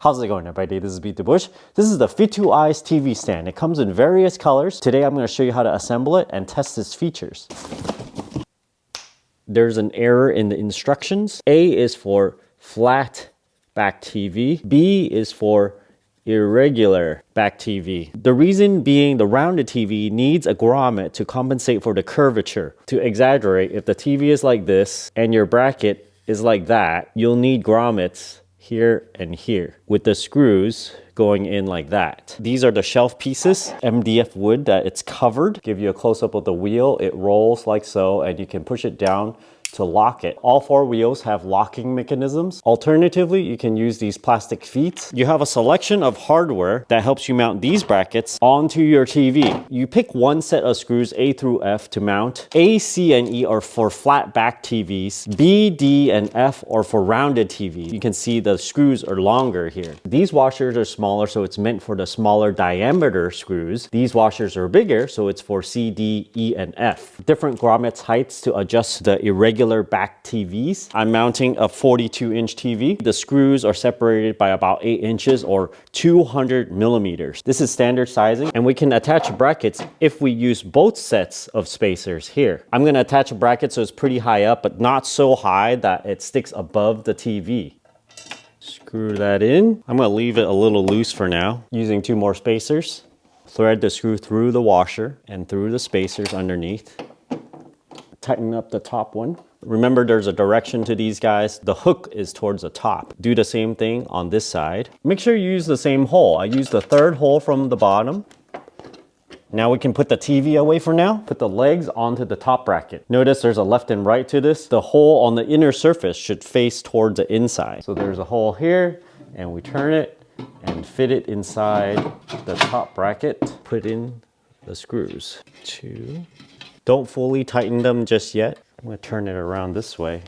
How's it going, everybody? This is BeatTheBush. This is the Fitueyes TV stand. It comes in various colors. Today I'm going to show you how to assemble it and test its features. There's an error in the instructions. A is for flat back TV. B is for irregular back TV. The reason being the rounded TV needs a grommet to compensate for the curvature. To exaggerate, if the TV is like this and your bracket is like that, you'll need grommets here and here with the screws going in like that. These are the shelf pieces, MDF wood that it's covered. Give you a close-up of the wheel. It rolls like so and you can push it down to lock it. All four wheels have locking mechanisms. Alternatively, you can use these plastic feet. You have a selection of hardware that helps you mount these brackets onto your TV. You pick one set of screws A through F to mount. A, C, and E are for flat back TVs. B, D, and F are for rounded TV. You can see the screws are longer here. These washers are smaller, so it's meant for the smaller diameter screws. These washers are bigger, so it's for C, D, E, and F. Different grommets heights to adjust the irregular back TVs. I'm mounting a 42-inch TV. The screws are separated by about 8 inches or 200 millimeters. This is standard sizing, and we can attach brackets if we use both sets of spacers here. I'm going to attach a bracket so it's pretty high up, but not so high that it sticks above the TV. Screw that in. I'm going to leave it a little loose for now, using 2 more spacers. Thread the screw through the washer and through the spacers underneath. Tighten up the top one. Remember, there's a direction to these guys. The hook is towards the top. Do the same thing on this side. Make sure you use the same hole. I used the 3rd hole from the bottom. Now we can put the TV away for now. Put the legs onto the top bracket. Notice there's a left and right to this. The hole on the inner surface should face towards the inside. So there's a hole here, and we turn it and fit it inside the top bracket. Put in the screws. 2. Don't fully tighten them just yet. I'm going to turn it around this way.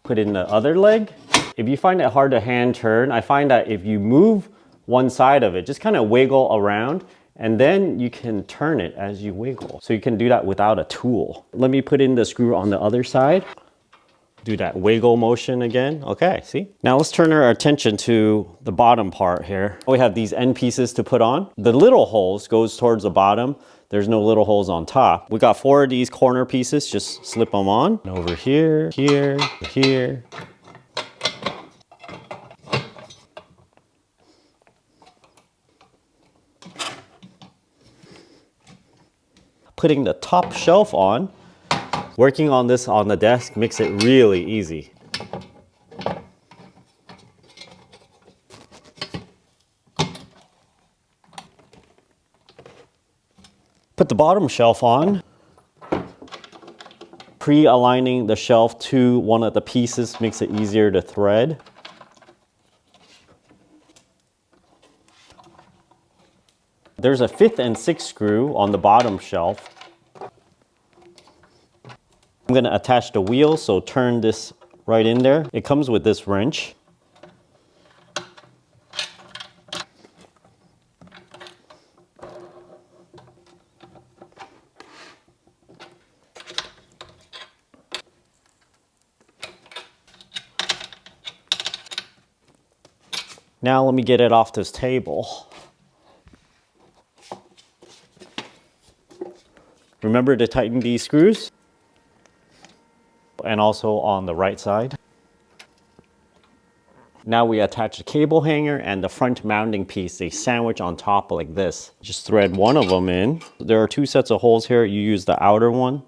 Put in the other leg. If you find it hard to hand turn, I find that if you move one side of it, just kind of wiggle around, and then you can turn it as you wiggle. So you can do that without a tool. Let me put in the screw on the other side. Do that wiggle motion again. Okay, see? Now let's turn our attention to the bottom part here. We have these end pieces to put on. The little holes goes towards the bottom. There's no little holes on top. We got 4 of these corner pieces. Just slip them on. And over here, here, here. Putting the top shelf on. Working on this on the desk makes it really easy. Put the bottom shelf on. Pre-aligning the shelf to one of the pieces makes it easier to thread. There's a 5th and 6th screw on the bottom shelf. I'm going to attach the wheel, so turn this right in there. It comes with this wrench. Now let me get it off this table. Remember to tighten these screws. And also on the right side. Now we attach the cable hanger and the front mounting piece. They sandwich on top like this. Just thread one of them in. There are 2 sets of holes here. You use the outer one.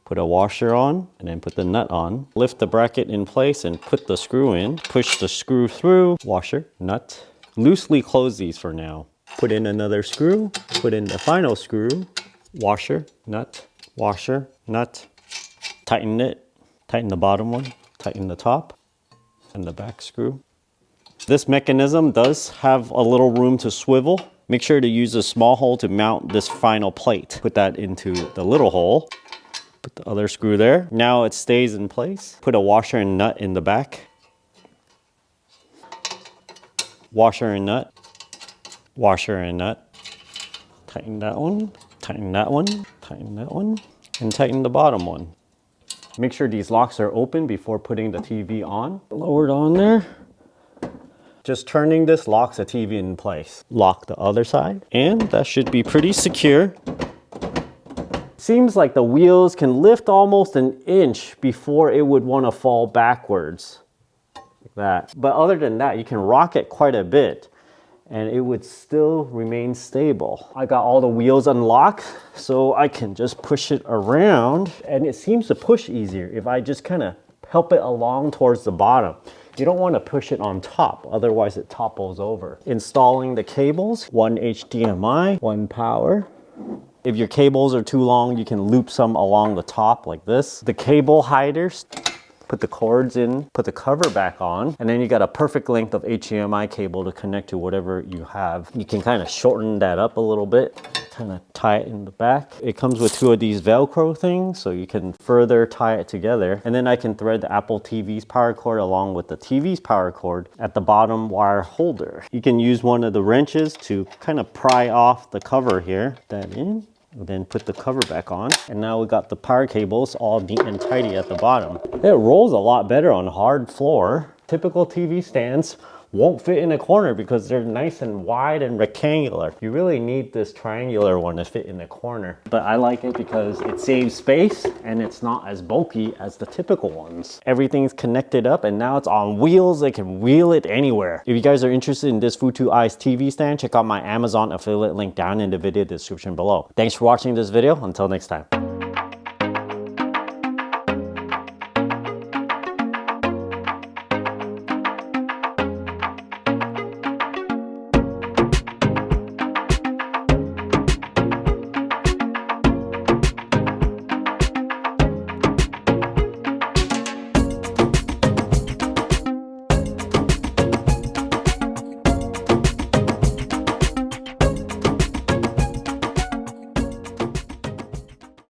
Put a washer on and then put the nut on. Lift the bracket in place and put the screw in. Push the screw through. Washer, nut. Loosely close these for now. Put in another screw. Put in the final screw. Washer, nut, washer, nut. Tighten it. Tighten the bottom one. Tighten the top and the back screw. This mechanism does have a little room to swivel. Make sure to use a small hole to mount this final plate. Put that into the little hole. Put the other screw there. Now it stays in place. Put a washer and nut in the back. Washer and nut. Washer and nut. Tighten that one. Tighten that one. Tighten that one. And tighten the bottom one. Make sure these locks are open before putting the TV on. Lower it on there. Just turning this locks the TV in place. Lock the other side, and that should be pretty secure. Seems like the wheels can lift almost an inch before it would want to fall backwards. Like that. But other than that, you can rock it quite a bit and it would still remain stable. I got all the wheels unlocked, so I can just push it around, and it seems to push easier if I just kind of help it along towards the bottom. You don't want to push it on top, otherwise it topples over. Installing the cables, one HDMI, one power. If your cables are too long, you can loop some along the top like this. The cable hiders, put the cords in, put the cover back on, and then you got a perfect length of HDMI cable to connect to whatever you have. You can kind of shorten that up a little bit, kind of tie it in the back. It comes with two of these Velcro things, so you can further tie it together. And then I can thread the Apple TV's power cord along with the TV's power cord at the bottom wire holder. You can use one of the wrenches to kind of pry off the cover here. Put that in. And then put the cover back on, and now we got the power cables all neat and tidy at the bottom. It rolls a lot better on hard floor. Typical TV stands won't fit in a corner because they're nice and wide and rectangular. You really need this triangular one to fit in the corner. But I like it because it saves space and it's not as bulky as the typical ones. Everything's connected up and now it's on wheels. They can wheel it anywhere. If you guys are interested in this Fitueyes TV stand, check out my Amazon affiliate link down in the video description below. Thanks for watching this video. Until next time.